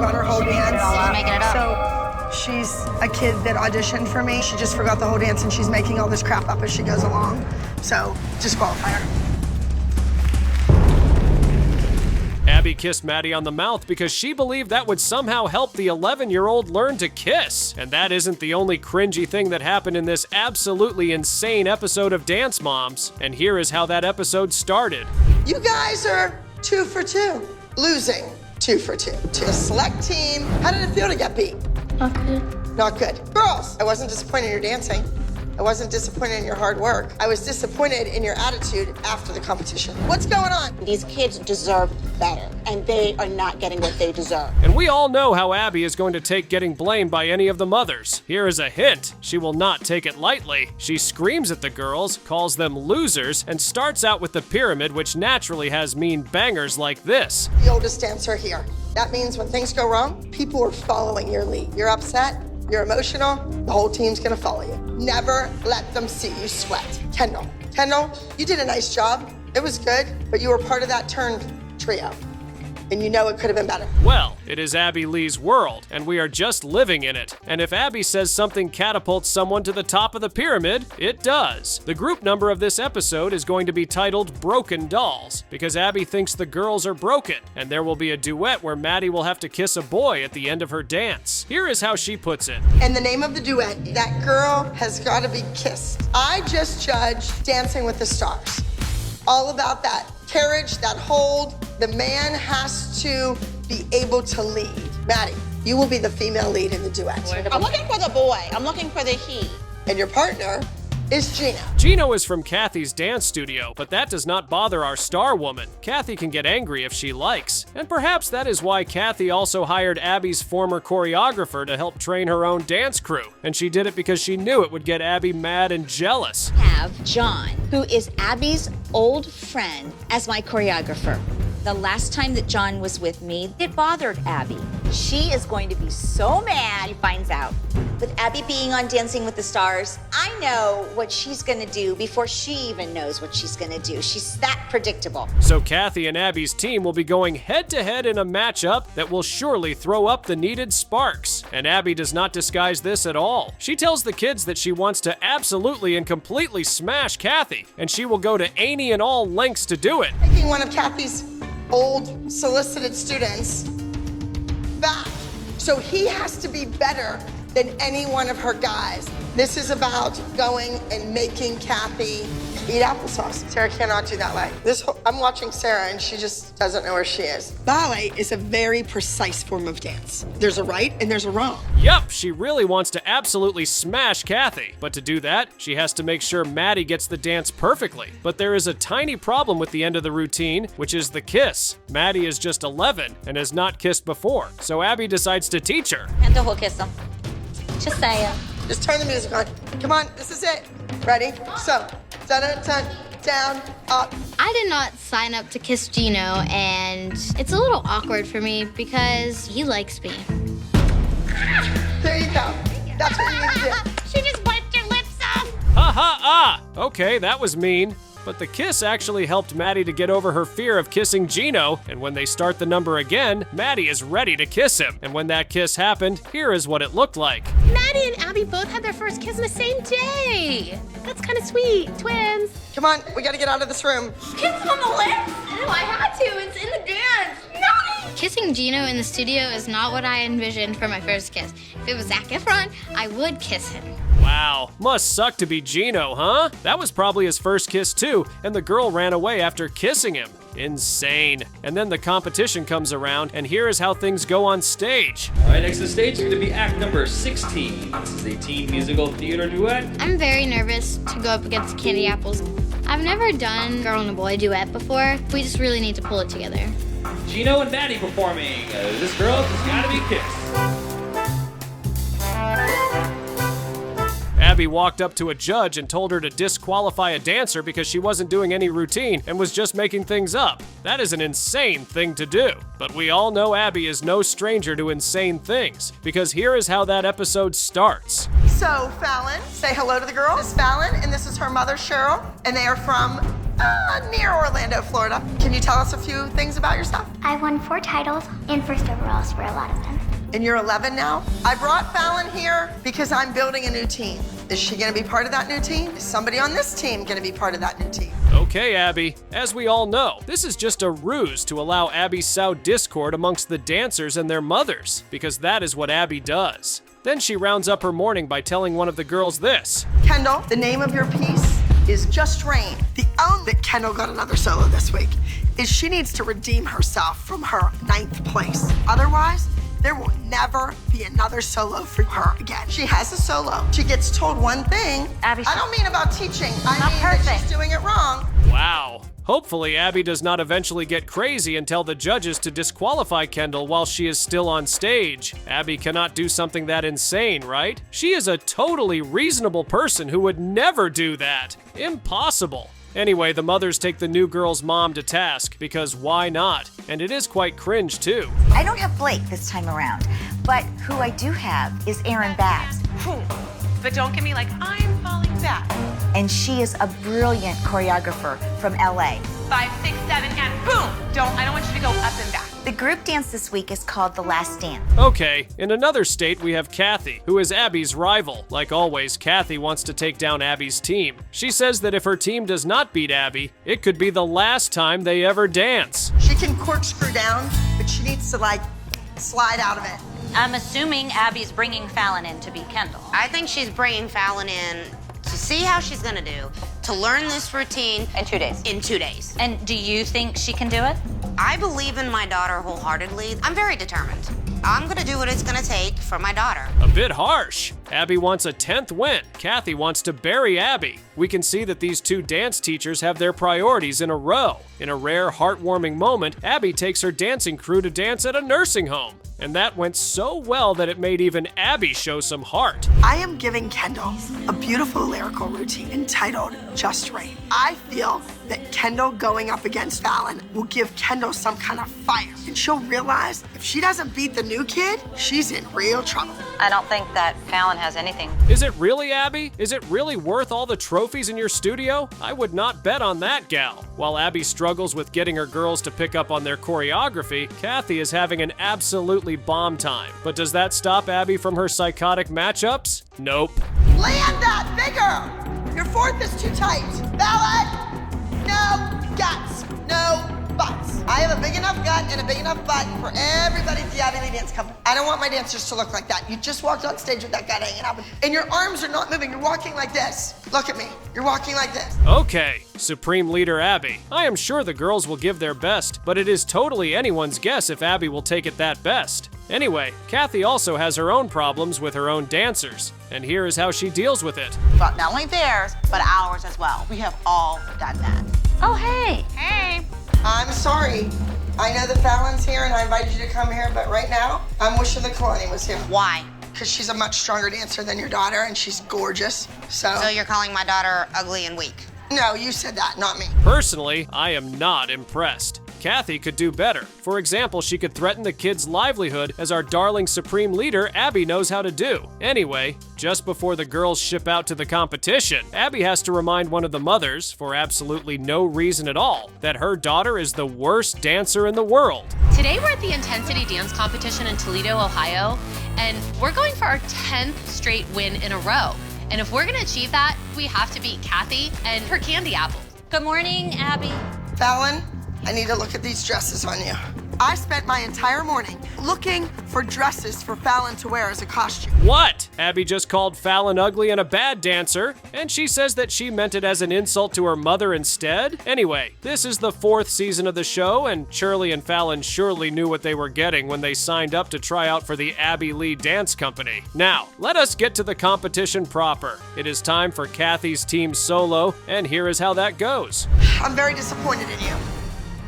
forgot her whole dance. She's making it up. So she's a kid that auditioned for me. She just forgot the whole dance and she's making all this crap up as she goes along. So disqualify her. Abby kissed Maddie on the mouth because she believed that would somehow help the 11-year-old learn to kiss. And that isn't the only cringy thing that happened in this absolutely insane episode of Dance Moms. And here is how that episode started. You guys are 2 for 2, losing 2 for 2 to a select team. How did it feel to get beat? Not good. Not good. Girls, I wasn't disappointed in your dancing. I wasn't disappointed in your hard work. I was disappointed in your attitude after the competition. What's going on? These kids deserve better, and they are not getting what they deserve. And we all know how Abby is going to take getting blamed by any of the mothers. Here is a hint. She will not take it lightly. She screams at the girls, calls them losers, and starts out with the pyramid, which naturally has mean bangers like this. The oldest dancer here. That means when things go wrong, people are following your lead. You're upset, you're emotional, the whole team's gonna follow you. Never let them see you sweat. Kendall, you did a nice job. It was good, but you were part of that turn trio. And you know it could have been better. Well, it is Abby Lee's world, and we are just living in it. And if Abby says something catapults someone to the top of the pyramid, it does. The group number of this episode is going to be titled Broken Dolls, because Abby thinks the girls are broken, and there will be a duet where Maddie will have to kiss a boy at the end of her dance. Here is how she puts it. And the name of the duet, that girl has got to be kissed. I just judged Dancing with the Stars. All about that carriage, that hold. The man has to be able to lead. Maddie, you will be the female lead in the duet. I'm looking for the boy. I'm looking for the he. And your partner is Gina. Gino is from Kathy's dance studio, but that does not bother our star woman. Kathy can get angry if she likes. And perhaps that is why Kathy also hired Abby's former choreographer to help train her own dance crew. And she did it because she knew it would get Abby mad and jealous. Have John, who is Abby's old friend, as my choreographer. The last time that John was with me, it bothered Abby. She is going to be so mad she finds out. With Abby being on Dancing with the Stars, I know what she's gonna do before she even knows what she's gonna do. She's that predictable. So Kathy and Abby's team will be going head-to-head in a matchup that will surely throw up the needed sparks. And Abby does not disguise this at all. She tells the kids that she wants to absolutely and completely smash Kathy, and she will go to any and all lengths to do it. Taking one of Kathy's old solicited students back. So he has to be better than any one of her guys. This is about going and making Kathy eat applesauce. Sarah cannot do that way. I'm watching Sarah and she just doesn't know where she is. Ballet is a very precise form of dance. There's a right and there's a wrong. Yup, she really wants to absolutely smash Kathy. But to do that, she has to make sure Maddie gets the dance perfectly. But there is a tiny problem with the end of the routine, which is the kiss. Maddie is just 11 and has not kissed before, so Abby decides to teach her. And the whole kiss him. Just saying. Just turn the music on. Come on, this is it. Ready? So, dun-dun-dun, down, up. I did not sign up to kiss Gino, and it's a little awkward for me because he likes me. There you go. That's what you need to do. She just wiped your lips off. Ha ha ah! Okay, that was mean. But the kiss actually helped Maddie to get over her fear of kissing Gino, and when they start the number again, Maddie is ready to kiss him. And when that kiss happened, here is what it looked like. Maddie and Abby both had their first kiss on the same day. That's kind of sweet. Twins. Come on, we gotta get out of this room. Kiss on the lips? No, I had to. It's in the dance. No! Kissing Gino in the studio is not what I envisioned for my first kiss. If it was Zac Efron, I would kiss him. Wow, must suck to be Gino, huh? That was probably his first kiss too, and the girl ran away after kissing him. Insane. And then the competition comes around, and here is how things go on stage. All right, next to the stage is going to be act number 16. This is a teen musical theater duet. I'm very nervous to go up against Candy Apples. I've never done girl and a boy duet before. We just really need to pull it together. Gino and Maddie performing. This girl has got to be kissed. Abby walked up to a judge and told her to disqualify a dancer because she wasn't doing any routine and was just making things up. That is an insane thing to do. But we all know Abby is no stranger to insane things, because here is how that episode starts. So, Fallon, say hello to the girl. This is Fallon, and this is her mother, Cheryl, and they are from near Orlando, Florida. Can you tell us a few things about yourself? I won 4 titles and first overalls for a lot of them. And you're 11 now? I brought Fallon here because I'm building a new team. Is she gonna be part of that new team? Is somebody on this team gonna be part of that new team? Okay, Abby. As we all know, this is just a ruse to allow Abby sow discord amongst the dancers and their mothers, because that is what Abby does. Then she rounds up her morning by telling one of the girls this. Kendall, the name of your piece is Just Rain. The only that Kendall got another solo this week is she needs to redeem herself from her 9th place. Otherwise, there will never be another solo for her again. She has a solo. She gets told one thing. Abby, I don't mean about teaching. I not mean perfect. that she's doing it wrong. Wow. Hopefully, Abby does not eventually get crazy and tell the judges to disqualify Kendall while she is still on stage. Abby cannot do something that insane, right? She is a totally reasonable person who would never do that. Impossible. Anyway, the mothers take the new girl's mom to task, because why not? And it is quite cringe, too. I don't have Blake this time around, but who I do have is Erin Babs. But don't get me like, I'm falling back. And she is a brilliant choreographer from LA. 5, 6, 7, and boom! I don't want you to go up and back. The group dance this week is called The Last Dance. Okay, in another state we have Kathy, who is Abby's rival. Like always, Kathy wants to take down Abby's team. She says that if her team does not beat Abby, it could be the last time they ever dance. She can corkscrew down, but she needs to like slide out of it. I'm assuming Abby's bringing Fallon in to beat Kendall. I think she's bringing Fallon in to see how she's gonna do, to learn this routine. In 2 days. In 2 days. And do you think she can do it? I believe in my daughter wholeheartedly. I'm very determined. I'm gonna do what it's gonna take for my daughter. A bit harsh. Abby wants a 10th win. Kathy wants to bury Abby. We can see that these two dance teachers have their priorities in a row. In a rare, heartwarming moment, Abby takes her dancing crew to dance at a nursing home. And that went so well that it made even Abby show some heart. I am giving Kendall a beautiful lyrical routine entitled Just Rain. I feel that Kendall going up against Fallon will give Kendall some kind of fire. And she'll realize if she doesn't beat the new kid, she's in real trouble. I don't think that Fallon has anything. Is it really, Abby? Is it really worth all the trophies in your studio? I would not bet on that gal. While Abby struggles with getting her girls to pick up on their choreography, Kathy is having an absolutely bomb time. But does that stop Abby from her psychotic matchups? Nope. Land that bigger! Your 4th is too tight. Fallon! No guts. No butts. I have a big enough gut and a big enough butt for everybody at the Abby Lee Dance Company. I don't want my dancers to look like that. You just walked on stage with that gut hanging out, and your arms are not moving. You're walking like this. Look at me. You're walking like this. Okay, Supreme Leader Abby. I am sure the girls will give their best, but it is totally anyone's guess if Abby will take it that best. Anyway, Kathy also has her own problems with her own dancers, and here is how she deals with it. But not only theirs, but ours as well. We have all done that. Oh, hey. Hey. I'm sorry. I know that Fallon's here and I invited you to come here, but right now, I'm wishing that Kalani was here. Why? Because she's a much stronger dancer than your daughter and she's gorgeous, So you're calling my daughter ugly and weak? No, you said that, not me. Personally, I am not impressed. Kathy could do better. For example, she could threaten the kids' livelihood as our darling Supreme Leader, Abby, knows how to do. Anyway, just before the girls ship out to the competition, Abby has to remind one of the mothers, for absolutely no reason at all, that her daughter is the worst dancer in the world. Today we're at the Intensity Dance Competition in Toledo, Ohio, and we're going for our 10th straight win in a row. And if we're gonna achieve that, we have to beat Kathy and her candy apples. Good morning, Abby. Fallon, I need to look at these dresses on you. I spent my entire morning looking for dresses for Fallon to wear as a costume. What? Abby just called Fallon ugly and a bad dancer, and she says that she meant it as an insult to her mother instead? Anyway, this is the 4th season of the show, and Shirley and Fallon surely knew what they were getting when they signed up to try out for the Abby Lee Dance Company. Now, let us get to the competition proper. It is time for Kathy's team solo, and here is how that goes. I'm very disappointed in you.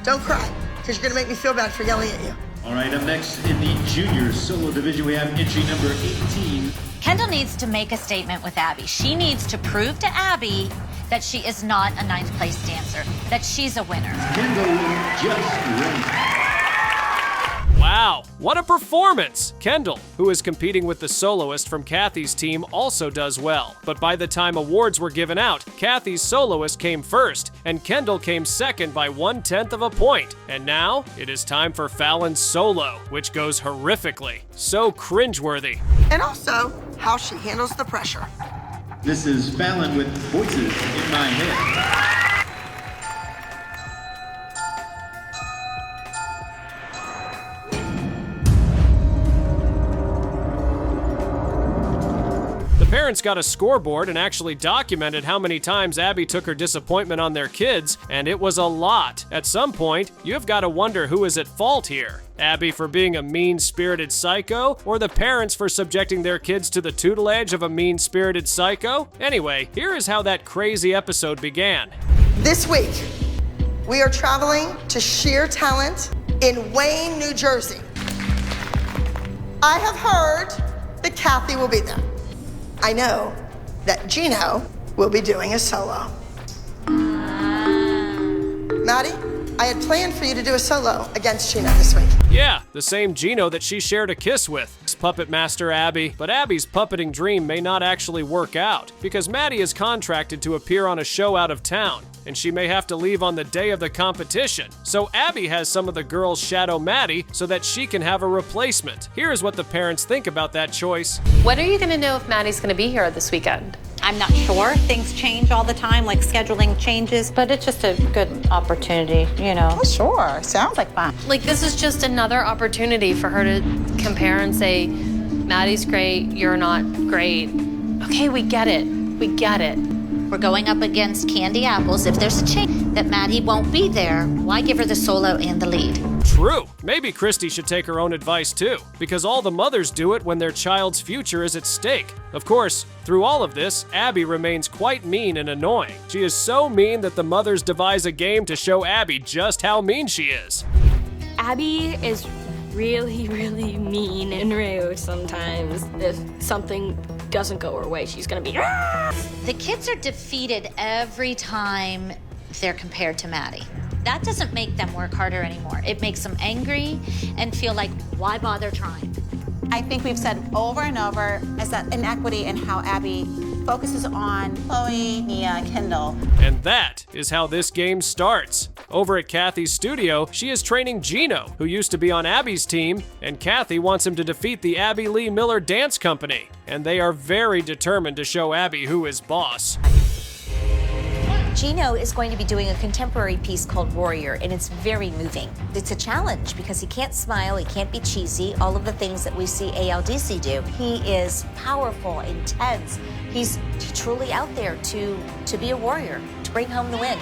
Don't cry, because you're gonna make me feel bad for yelling at you. All right, up next in the junior solo division, we have entry number 18. Kendall needs to make a statement with Abby. She needs to prove to Abby that she is not a 9th place dancer, that she's a winner. Kendall Just Rain. Wow, What a performance! Kendall, who is competing with the soloist from Kathy's team, also does well. But by the time awards were given out, Kathy's soloist came first, and Kendall came second by 1/10 of a point. And now, it is time for Fallon's solo, which goes horrifically. So cringeworthy. And also, how she handles the pressure. This is Fallon with Voices in My Head. Parents got a scoreboard and actually documented how many times Abby took her disappointment on their kids, and it was a lot. At some point, you've got to wonder who is at fault here. Abby for being a mean-spirited psycho, or the parents for subjecting their kids to the tutelage of a mean-spirited psycho? Anyway, here is how that crazy episode began. This week, we are traveling to Sheer Talent in Wayne, New Jersey. I have heard that Kathy will be there. I know that Gino will be doing a solo. Maddie, I had planned for you to do a solo against Gino this week. Yeah, the same Gino that she shared a kiss with. Puppet Master Abby. But Abby's puppeting dream may not actually work out, because Maddie is contracted to appear on a show out of town, and she may have to leave on the day of the competition. So Abby has some of the girls shadow Maddie so that she can have a replacement. Here's what the parents think about that choice. When are you going to know if Maddie's going to be here this weekend? I'm not sure. Things change all the time, like scheduling changes, but it's just a good opportunity, you know. Oh, sure. Sounds like fun. Like, this is just another opportunity for her to compare and say, Maddie's great, you're not great. Okay, we get it. We get it. We're going up against Candy Apples. If there's a chance that Maddie won't be there, why give her the solo and the lead? True. Maybe Christy should take her own advice too, because all the mothers do it when their child's future is at stake. Of course, through all of this, Abby remains quite mean and annoying. She is so mean that the mothers devise a game to show Abby just how mean she is. Abby is really, really mean and rude sometimes. If something doesn't go her way, she's gonna be The kids are defeated every time they're compared to Maddie. That doesn't make them work harder anymore. It makes them angry and feel like, why bother trying? I think we've said over and over is that inequity in how Abby focuses on Chloe, Nia, Kendall. And that is how this game starts. Over at Kathy's studio, she is training Gino, who used to be on Abby's team, and Kathy wants him to defeat the Abby Lee Miller Dance Company. And they are very determined to show Abby who is boss. Gino is going to be doing a contemporary piece called Warrior, and it's very moving. It's a challenge because he can't smile, he can't be cheesy, all of the things that we see ALDC do. He is powerful, intense. He's truly out there to be a warrior, to bring home the win.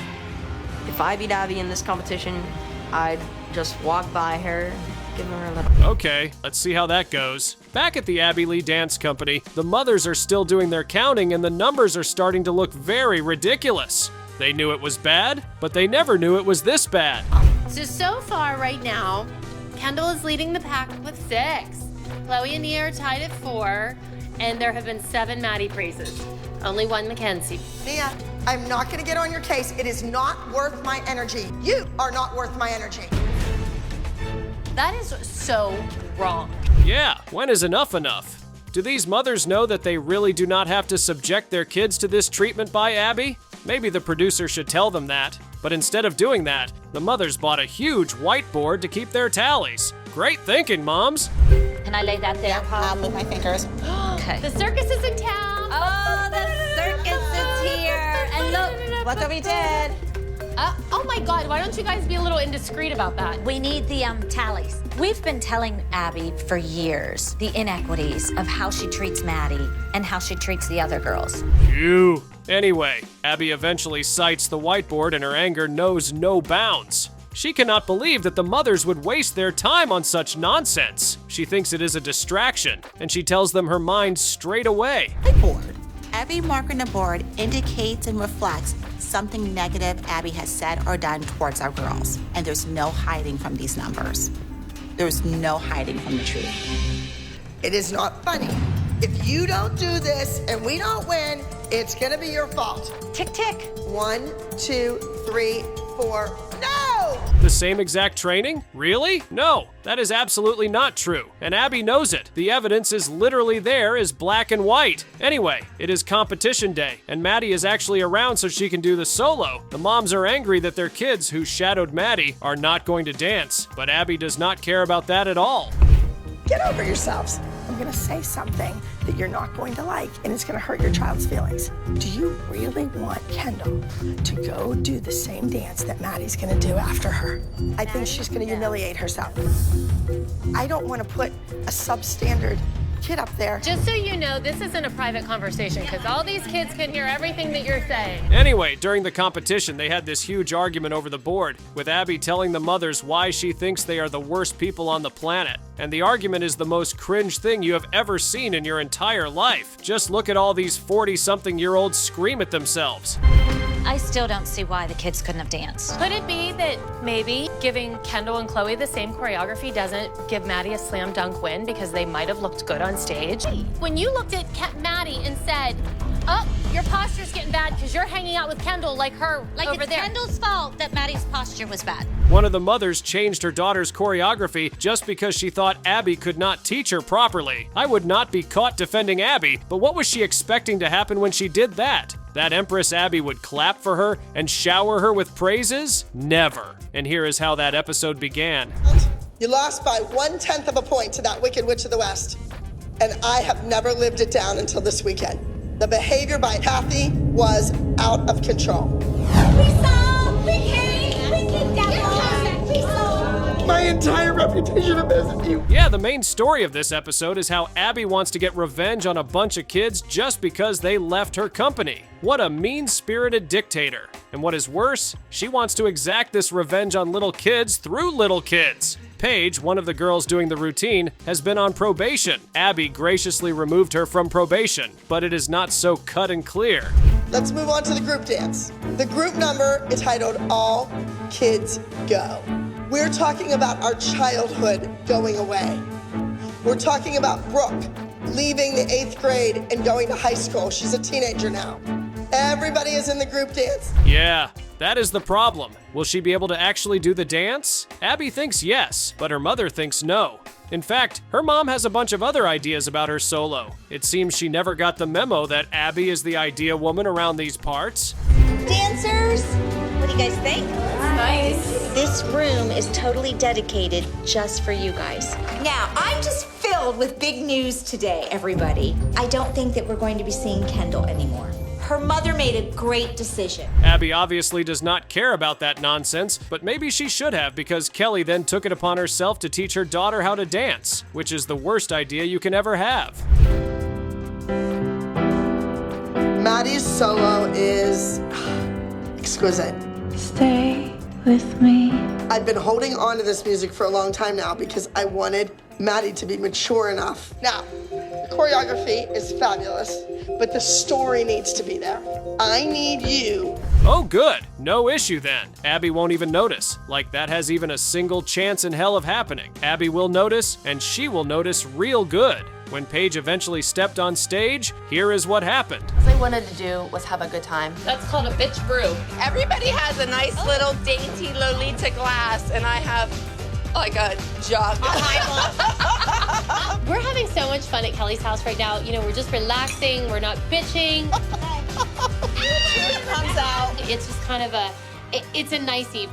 If I beat Abby in this competition, I'd just walk by her, give her a little. Okay, let's see how that goes. Back at the Abby Lee Dance Company, the mothers are still doing their counting and the numbers are starting to look very ridiculous. They knew it was bad, but they never knew it was this bad. So far right now, Kendall is leading the pack with 6. Chloe and Nia are tied at 4, and there have been 7 Maddie praises. Only 1 Mackenzie. Nia, I'm not gonna get on your case. It is not worth my energy. You are not worth my energy. That is so wrong. Yeah, when is enough enough? Do these mothers know that they really do not have to subject their kids to this treatment by Abby? Maybe the producer should tell them that. But instead of doing that, the mothers bought a huge whiteboard to keep their tallies. Great thinking, moms. Can I lay that there, Paul? I'll move my fingers. Okay. The circus is in town. Oh, the circus is here. And look, Look what we did. Oh my God, why don't you guys be a little indiscreet about that? We need the tallies. we've been telling Abby for years the inequities of how she treats Maddie and how she treats the other girls. Phew. Anyway, Abby eventually cites the whiteboard and her anger knows no bounds. She cannot believe that the mothers would waste their time on such nonsense. She thinks it is a distraction, and she tells them her mind straight away. Board. Every mark on the board indicates and reflects something negative Abby has said or done towards our girls. And there's no hiding from these numbers. There's no hiding from the truth. It is not funny. If you don't do this and we don't win, it's gonna be your fault. Tick, tick. 1, 2, 3, 4. No! No! The same exact training? Really? No, that is absolutely not true. And Abby knows it. The evidence is literally there as black and white. Anyway, it is competition day, and Maddie is actually around so she can do the solo. The moms are angry that their kids who shadowed Maddie are not going to dance, but Abby does not care about that at all. Get over yourselves. I'm gonna say something that you're not going to like, and it's gonna hurt your child's feelings. Do you really want Kendall to go do the same dance that Maddie's gonna do after her? I think she's gonna humiliate herself. I don't wanna put a substandard kid up there. Just so you know, this isn't a private conversation because all these kids can hear everything that you're saying. Anyway, during the competition, they had this huge argument over the board, with Abby telling the mothers why she thinks they are the worst people on the planet. And the argument is the most cringe thing you have ever seen in your entire life. Just look at all these 40-something-year-olds scream at themselves. I still don't see why the kids couldn't have danced. Could it be that maybe giving Kendall and Chloe the same choreography doesn't give Maddie a slam dunk win because they might have looked good on stage? When you looked at Maddie and said, oh, your posture's getting bad because you're hanging out with Kendall like her Like over it's there. Kendall's fault that Maddie's posture was bad. One of the mothers changed her daughter's choreography just because she thought Abby could not teach her properly. I would not be caught defending Abby, but what was she expecting to happen when she did that? That Empress Abby would clap for her and shower her with praises? Never. And here is how that episode began. You lost by 1/10 of a point to that Wicked Witch of the West. And I have never lived it down until this weekend. The behavior by Kathy was out of control. My entire reputation of you. Yeah, the main story of this episode is how Abby wants to get revenge on a bunch of kids just because they left her company. What a mean-spirited dictator. And what is worse, she wants to exact this revenge on little kids through little kids. Paige, one of the girls doing the routine, has been on probation. Abby graciously removed her from probation, but it is not so cut and clear. Let's move on to the group dance. The group number is titled All Kids Go. We're talking about our childhood going away. We're talking about Brooke leaving the 8th grade and going to high school. She's a teenager now. Everybody is in the group dance. Yeah, that is the problem. Will she be able to actually do the dance? Abby thinks yes, but her mother thinks no. In fact, her mom has a bunch of other ideas about her solo. It seems she never got the memo that Abby is the idea woman around these parts. Dancers, what do you guys think? Nice. This room is totally dedicated just for you guys. Now, I'm just filled with big news today, everybody. I don't think that we're going to be seeing Kendall anymore. Her mother made a great decision. Abby obviously does not care about that nonsense, but maybe she should have because Kelly then took it upon herself to teach her daughter how to dance, which is the worst idea you can ever have. Maddie's solo is exquisite. Stay with me. I've been holding on to this music for a long time now because I wanted Maddie to be mature enough. Now, the choreography is fabulous, but the story needs to be there. I need you. Oh good, no issue then. Abby won't even notice, like that has even a single chance in hell of happening. Abby will notice, and she will notice real good. When Paige eventually stepped on stage, here is what happened. All I wanted to do was have a good time. That's called a bitch brew. Everybody has a nice little dainty Lolita glass, and I have like a jug. We're having so much fun at Kelly's house right now. You know, we're just relaxing. We're not bitching. Comes out. It's just kind of it's a nice evening.